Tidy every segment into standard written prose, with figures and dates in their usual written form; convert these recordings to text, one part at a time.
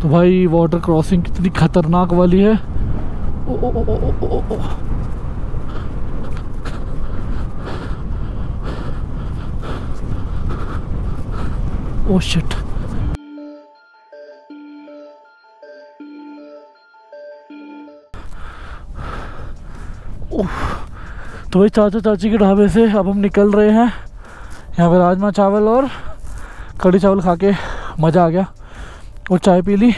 तो भाई water crossing कितनी खतरनाक वाली है। ओ, ओ, ओ, ओ, ओ, ओ, ओ। Oh shit. तो भाई चाचा चाची के ढाबे से अब हम निकल रहे हैं। यहाँ पे राजमा चावल और कढ़ी चावल खा के मज़ा आ गया और चाय पी ली।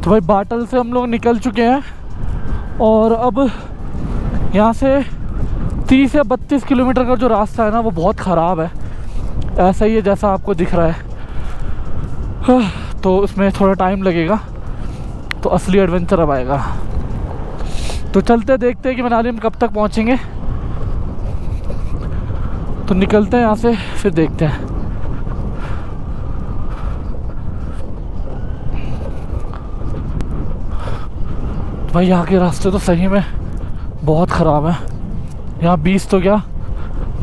तो भाई बाटल से हम लोग निकल चुके हैं और अब यहाँ से 30 या 32 किलोमीटर का जो रास्ता है ना वो बहुत ख़राब है। ऐसा ही है जैसा आपको दिख रहा है। तो उसमें थोड़ा टाइम लगेगा, तो असली एडवेंचर अब आएगा। तो चलते देखते हैं कि मनाली में कब तक पहुँचेंगे। तो निकलते हैं यहाँ से, फिर देखते हैं। भाई यहाँ के रास्ते तो सही में बहुत ख़राब है। यहाँ 20 तो क्या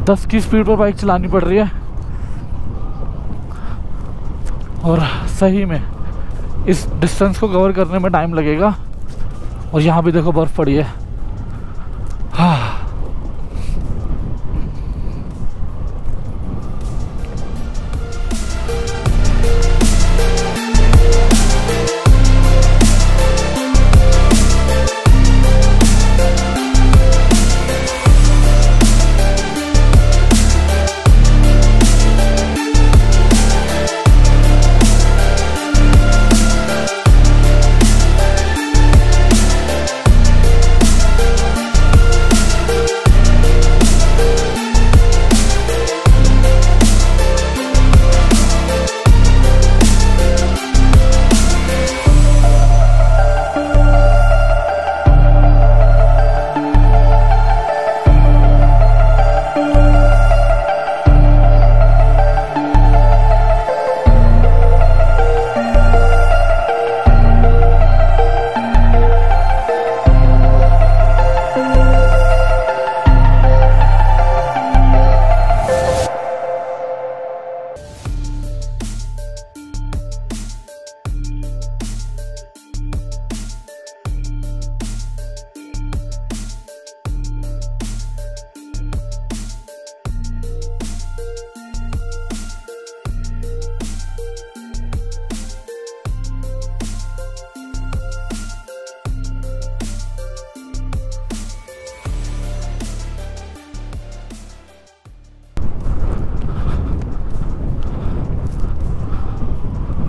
10 की स्पीड पर बाइक चलानी पड़ रही है और सही में इस डिस्टेंस को कवर करने में टाइम लगेगा। और यहाँ भी देखो बर्फ़ पड़ी है। हाँ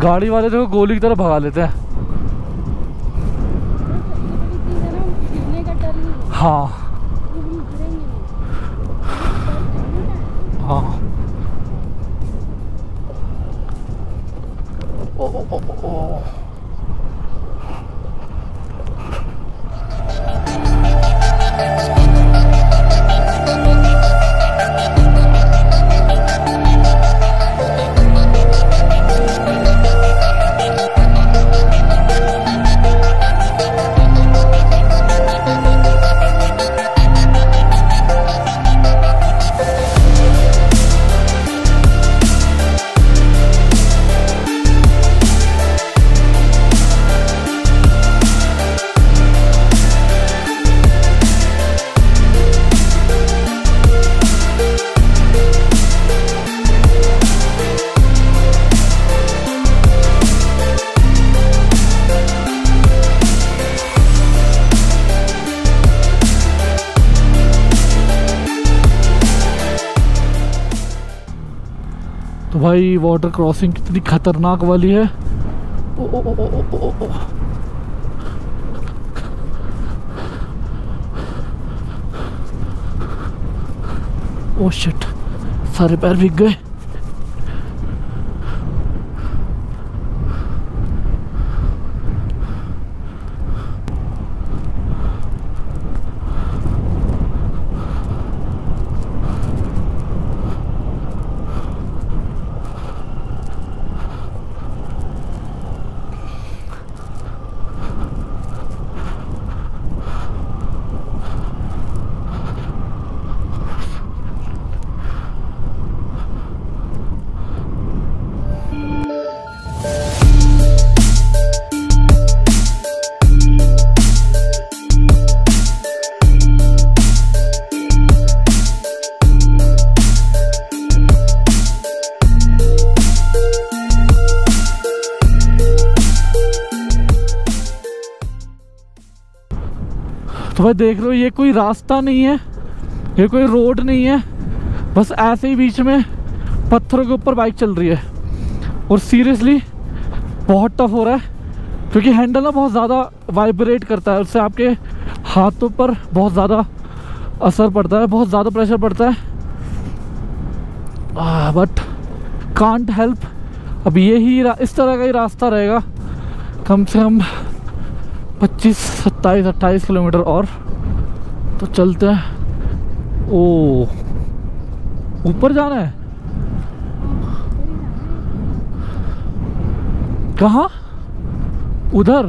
गाड़ी वाले देखो गोली की तरह भगा लेते हैं। हाँ हाँ। ओ, ओ, ओ, ओ, ओ। तो भाई वाटर क्रॉसिंग कितनी खतरनाक वाली है। ओ, ओ, ओ, ओ, ओ, ओ, ओ। ओ शिट, सारे पैर भीग गए। तो भाई देख लो, ये कोई रास्ता नहीं है, ये कोई रोड नहीं है, बस ऐसे ही बीच में पत्थरों के ऊपर बाइक चल रही है। और सीरियसली बहुत टफ हो रहा है, क्योंकि हैंडल ना बहुत ज़्यादा वाइब्रेट करता है, उससे आपके हाथों पर बहुत ज़्यादा असर पड़ता है, बहुत ज़्यादा प्रेशर पड़ता है। But can't help. अब यही इस तरह का ही रास्ता रहेगा कम से कम 25, 27, 28 किलोमीटर और, तो चलते हैं। ओ, ऊपर जाना है? कहाँ? उधर?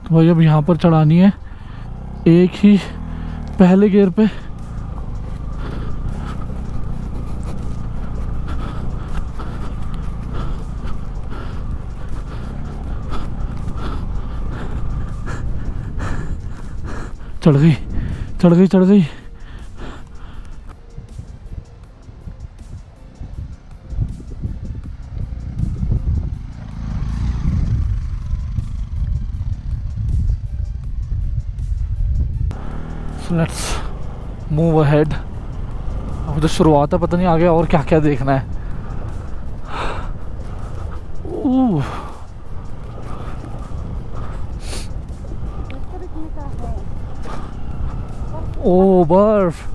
तो भाई अब यहाँ पर चढ़ानी है एक ही पहले गियर पे। चढ़ गई, चढ़ गई, चढ़ गई। Let's move ahead. अब तो शुरुआत है, पता नहीं आगे और क्या क्या देखना है। ओ बर्फ।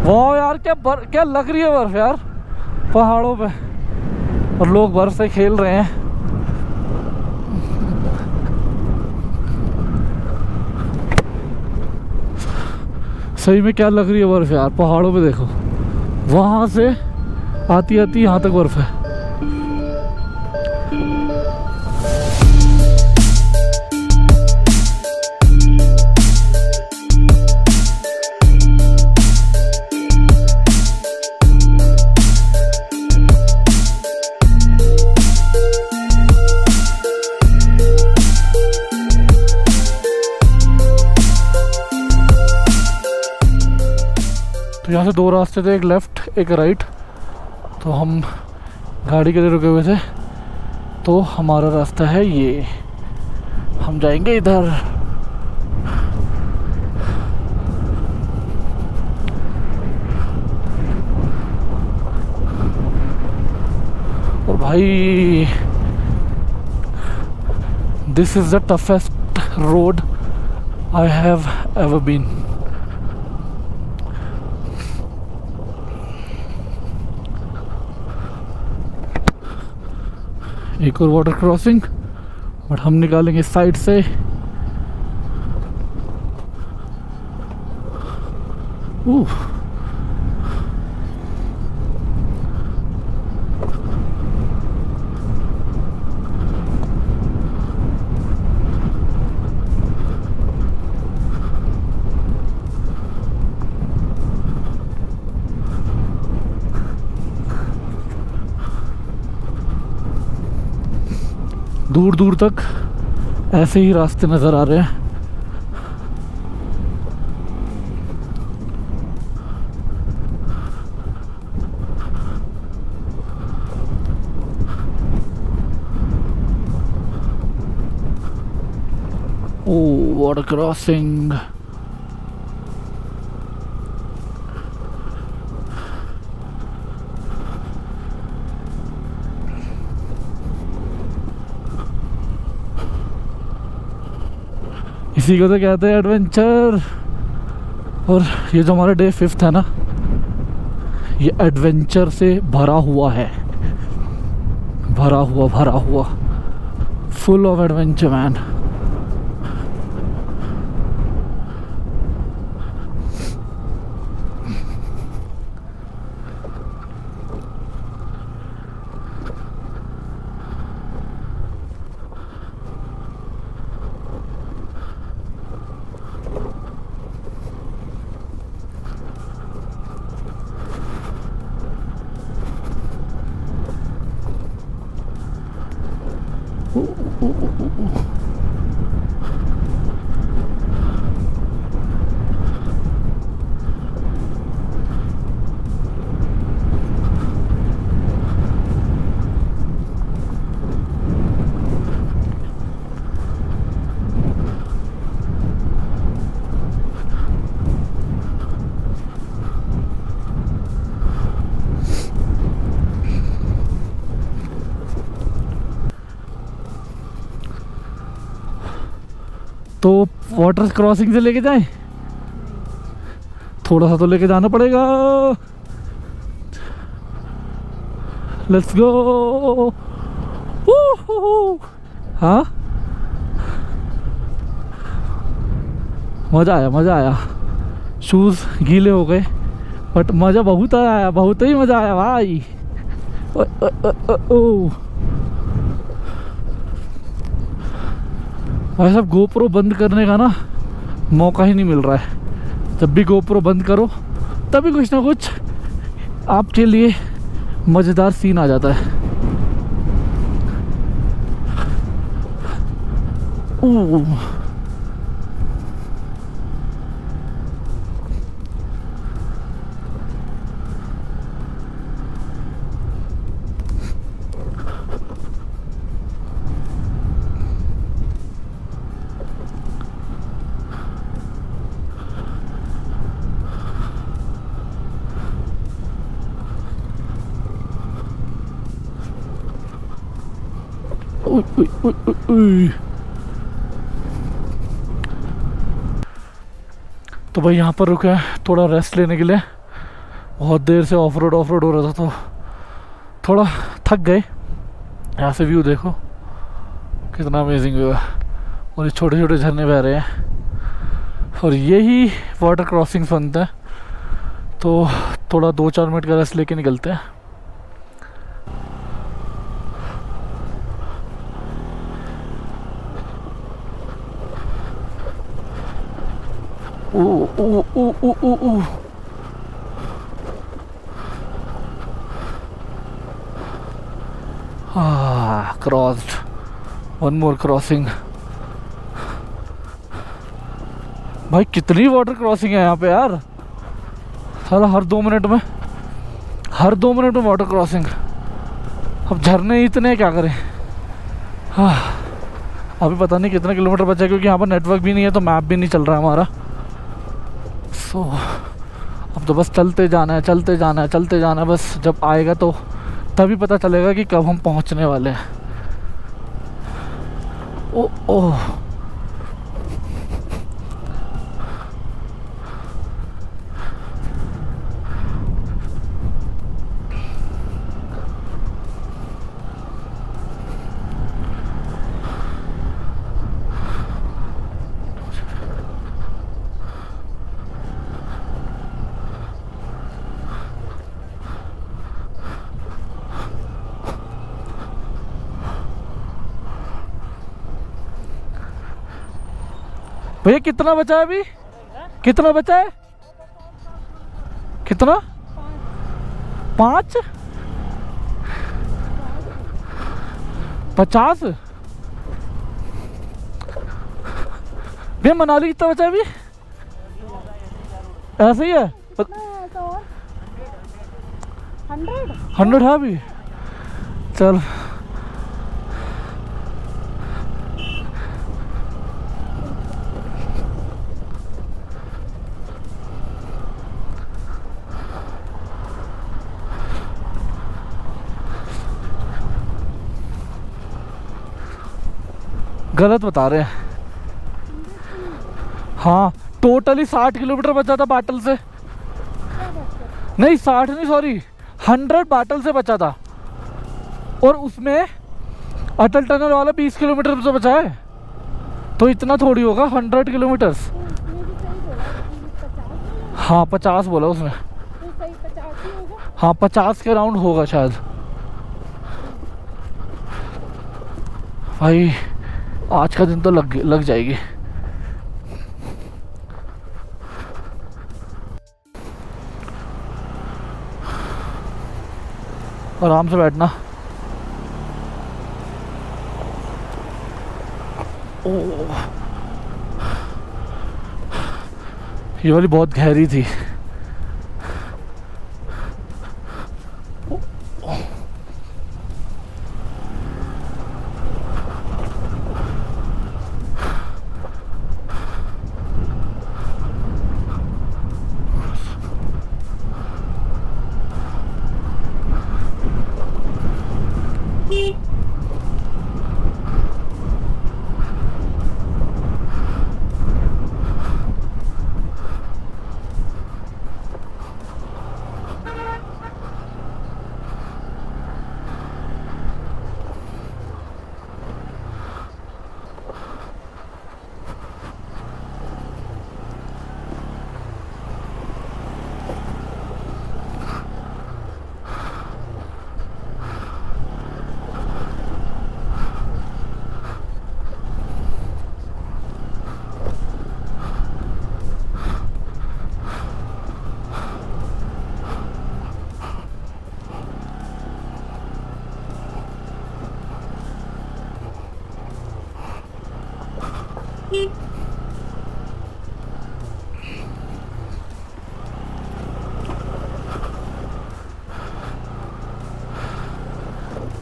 वाह यार, क्या लग रही है बर्फ यार पहाड़ों पे, और लोग बर्फ से खेल रहे हैं। सही में क्या लग रही है बर्फ यार पहाड़ों पे। देखो वहां से आती आती यहाँ तक बर्फ है। तो यहाँ से दो रास्ते थे, एक लेफ़्ट एक राइट। तो हम गाड़ी के लिए रुके हुए थे, तो हमारा रास्ता है ये, हम जाएंगे इधर। और भाई this is the toughest road I have ever been. एक और वाटर क्रॉसिंग, बट हम निकालेंगे साइड से। दूर दूर तक ऐसे ही रास्ते नज़र आ रहे हैं। Oh, water crossing. इसी को तो कहते हैं एडवेंचर। और ये जो हमारा डे 5 है ना, ये एडवेंचर से भरा हुआ है, भरा हुआ फुल ऑफ एडवेंचर मैन। तो वाटर क्रॉसिंग से लेके जाएं? थोड़ा सा तो लेके जाना पड़ेगा। Let's go. हाँ, मज़ा आया, मज़ा आया। शूज़ गीले हो गए बट मज़ा बहुत आया, बहुत ही मज़ा आया भाई। ओ, ओ, ओ, ओ, ओ। भाई साहब गोप्रो बंद करने का ना मौका ही नहीं मिल रहा है। जब भी गोप्रो बंद करो तभी कुछ ना कुछ आपके लिए मज़ेदार सीन आ जाता है। तो भाई यहाँ पर रुके हैं थोड़ा रेस्ट लेने के लिए। बहुत देर से ऑफ रोड हो रहा था तो थोड़ा थक गए। यहाँ से व्यू देखो कितना अमेजिंग व्यू है, और ये छोटे छोटे झरने बह रहे हैं और यही वाटर क्रॉसिंग्स बनते हैं। तो थोड़ा 2-4 मिनट का रेस्ट लेके निकलते हैं। Crossed, one more crossing. भाई कितनी वाटर क्रॉसिंग है यहाँ पे यार, साला हर 2 मिनट में वाटर क्रॉसिंग। अब झरने इतने क्या करें। हाँ, अभी पता नहीं कितना किलोमीटर बचा है क्योंकि यहाँ पर नेटवर्क भी नहीं है तो मैप भी नहीं चल रहा है हमारा। सो अब तो बस चलते जाना है बस। जब आएगा तो तभी पता चलेगा कि कब हम पहुँचने वाले हैं। ओह भैया कितना बचा है अभी? कितना बचा है? कितना? 5? 50? भैया मनाली कितना बचा है अभी? ऐसे ही है 100 है अभी। चल गलत बता रहे हैं। हाँ, टोटली 60 किलोमीटर बचा था बाटल से। नहीं 60 नहीं, सॉरी 100 बाटल से बचा था, और उसमें अटल टनल वाला 20 किलोमीटर से बचा है। तो इतना थोड़ी होगा 100 किलोमीटर। हाँ 50 बोला उसने। हाँ 50 के राउंड होगा शायद। भाई आज का दिन तो लग जाएगी। आराम से बैठना। ये वाली बहुत गहरी थी।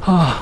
हाँ